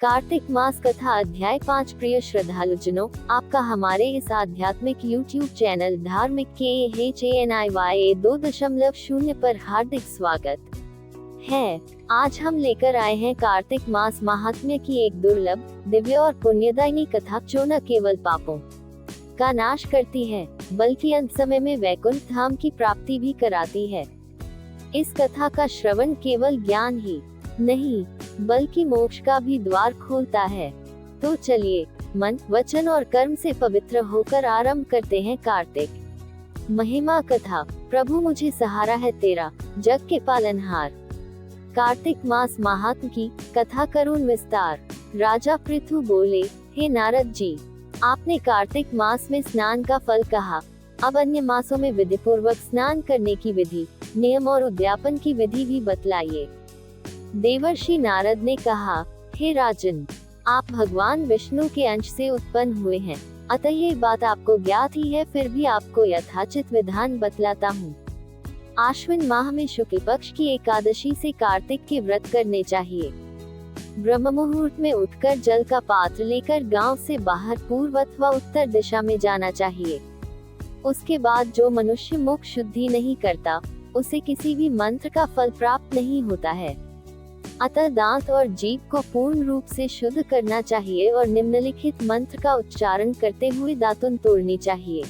कार्तिक मास कथा अध्याय 5। प्रिय श्रद्धालुजनों, आपका हमारे इस आध्यात्मिक YouTube चैनल धार्मिक KHANIYA 2.0 पर हार्दिक स्वागत है। आज हम लेकर आए हैं कार्तिक मास महात्म्य की एक दुर्लभ, दिव्य और पुण्यदायिनी कथा, जो न केवल पापों का नाश करती है, बल्कि अंत समय में वैकुंठ धाम की प्राप्ति भी कराती है। इस कथा का श्रवण केवल ज्ञान ही नहीं, बल्कि मोक्ष का भी द्वार खोलता है। तो चलिए मन, वचन और कर्म से पवित्र होकर आरंभ करते हैं कार्तिक महिमा कथा। प्रभु मुझे सहारा है तेरा, जग के पालनहार। कार्तिक मास महात्म की कथा करुण विस्तार। राजा पृथु बोले, हे नारद जी, आपने कार्तिक मास में स्नान का फल कहा, अब अन्य मासों में विधि पूर्वक स्नान करने की विधि, नियम और उद्यापन की विधि भी बतलाइए। देवर्षि नारद ने कहा, हे राजन, आप भगवान विष्णु के अंश से उत्पन्न हुए हैं, अतः ये बात आपको ज्ञात ही है, फिर भी आपको यथाचित विधान बतलाता हूँ। आश्विन माह में शुक्ल पक्ष की एकादशी से कार्तिक के व्रत करने चाहिए। ब्रह्म मुहूर्त में उठकर जल का पात्र लेकर गांव से बाहर पूर्व अथवा उत्तर दिशा में जाना चाहिए। उसके बाद जो मनुष्य मुख शुद्धि नहीं करता, उसे किसी भी मंत्र का फल प्राप्त नहीं होता है। अतः दांत और जीभ को पूर्ण रूप से शुद्ध करना चाहिए और निम्नलिखित मंत्र का उच्चारण करते हुए दातुन तोड़नी चाहिए।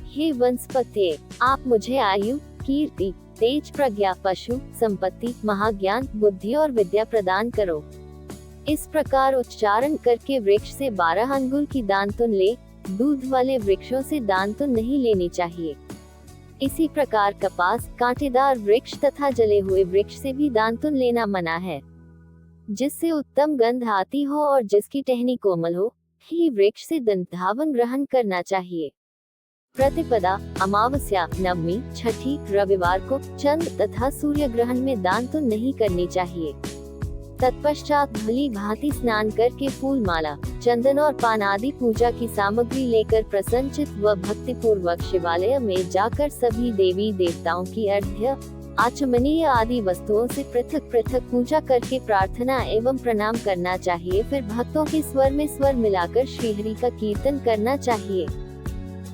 हे वनस्पति, आप मुझे आयु, कीर्ति, तेज, प्रज्ञा, पशु, संपत्ति, महाज्ञान, बुद्धि और विद्या प्रदान करो। इस प्रकार उच्चारण करके वृक्ष से 12 अंगुल की दातुन ले। दूध वाले वृक्षों से दातुन नहीं लेनी चाहिए। इसी प्रकार कपास, कांटेदार वृक्ष तथा जले हुए वृक्ष से भी दातुन लेना मना है। जिससे उत्तम गंध आती हो और जिसकी टहनी कोमल हो, ही वृक्ष से दंतावन ग्रहण करना चाहिए। प्रतिपदा, अमावस्या, नवमी, छठी, रविवार को, चंद्र तथा सूर्य ग्रहण में दातुन नहीं करनी चाहिए। तत्पश्चात भली भांति स्नान करके फूल माला, चंदन और पान आदि पूजा की सामग्री लेकर प्रसन्नचित व भक्ति पूर्वक शिवालय में जाकर सभी देवी देवताओं की अर्घ्य, आचमनीय आदि वस्तुओं से पृथक पृथक पूजा करके प्रार्थना एवं प्रणाम करना चाहिए। फिर भक्तों के स्वर में स्वर मिलाकर श्रीहरि का कीर्तन करना चाहिए।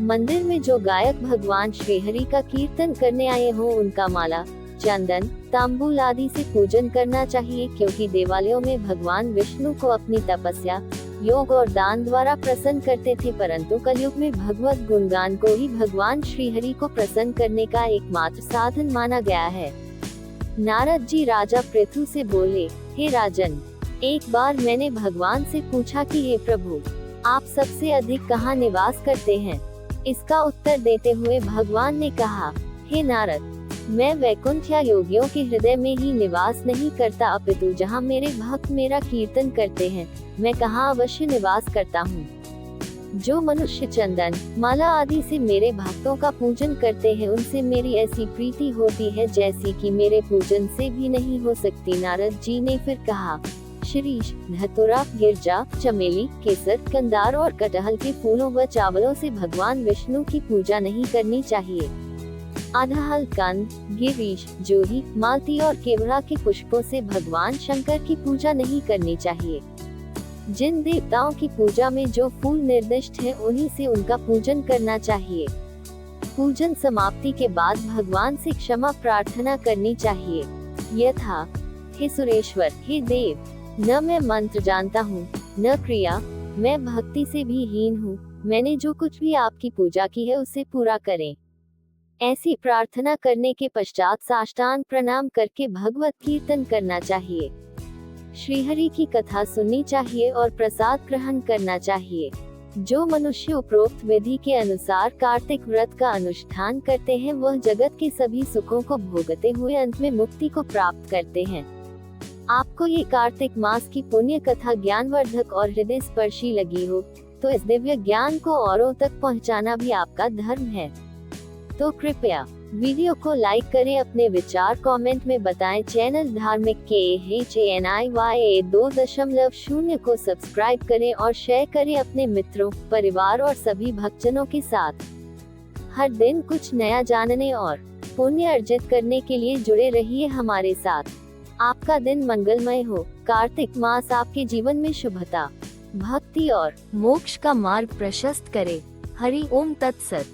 मंदिर में जो गायक भगवान श्रीहरि का कीर्तन करने आए हों, उनका माला, चंदन, तांबूल आदि से पूजन करना चाहिए, क्योंकि देवालयों में भगवान विष्णु को अपनी तपस्या, योग और दान द्वारा प्रसन्न करते थे, परंतु कलयुग में भगवत गुणगान को ही भगवान श्रीहरि को प्रसन्न करने का एकमात्र साधन माना गया है। नारद जी राजा पृथु से बोले, हे राजन, एक बार मैंने भगवान से पूछा कि हे प्रभु, आप सबसे अधिक कहाँ निवास करते हैं? इसका उत्तर देते हुए भगवान ने कहा, हे नारद, मैं वैकुंठ या योगियों के हृदय में ही निवास नहीं करता, अपितु जहाँ मेरे भक्त मेरा कीर्तन करते हैं, मैं कहाँ अवश्य निवास करता हूँ। जो मनुष्य चंदन, माला आदि से मेरे भक्तों का पूजन करते हैं, उनसे मेरी ऐसी प्रीति होती है जैसी कि मेरे पूजन से भी नहीं हो सकती। नारद जी ने फिर कहा, शिरीष, धतूरा, गिरजा, चमेली, केसर, कंदार और कटहल के फूलों व चावलों से भगवान विष्णु की पूजा नहीं करनी चाहिए। अड़हल, कंद, गिरीश, जूही, मालती और केवड़ा के पुष्पों से भगवान शंकर की पूजा नहीं करनी चाहिए। जिन देवताओं की पूजा में जो फूल निर्दिष्ट है, उन्हीं से उनका पूजन करना चाहिए। पूजन समाप्ति के बाद भगवान से क्षमा प्रार्थना करनी चाहिए, यथा, हे सुरेश्वर, हे देव, न मैं मंत्र जानता हूँ, न क्रिया, मैं भक्ति से भी हीन हूँ, मैंने जो कुछ भी आपकी पूजा की है उसे पूरा करें। ऐसी प्रार्थना करने के पश्चात साष्टांग प्रणाम करके भगवत कीर्तन करना चाहिए। श्रीहरि की कथा सुननी चाहिए और प्रसाद ग्रहण करना चाहिए। जो मनुष्य उपरोक्त विधि के अनुसार कार्तिक व्रत का अनुष्ठान करते हैं, वह जगत के सभी सुखों को भोगते हुए अंत में मुक्ति को प्राप्त करते हैं। आपको ये कार्तिक मास की पुण्य कथा ज्ञानवर्धक और हृदय स्पर्शी लगी हो, तो इस दिव्य ज्ञान को औरों तक पहुंचाना भी आपका धर्म है। तो कृपया वीडियो को लाइक करें, अपने विचार कमेंट में बताएं। चैनल धार्मिक KHANIYA 2.0 को सब्सक्राइब करें और शेयर करें अपने मित्रों, परिवार और सभी भक्तजनों के साथ। हर दिन कुछ नया जानने और पुण्य अर्जित करने के लिए जुड़े रहिए हमारे साथ। आपका दिन मंगलमय हो। कार्तिक मास आपके जीवन में शुभता, भक्ति और मोक्ष का मार्ग प्रशस्त करे। हरि ओम तत्सत।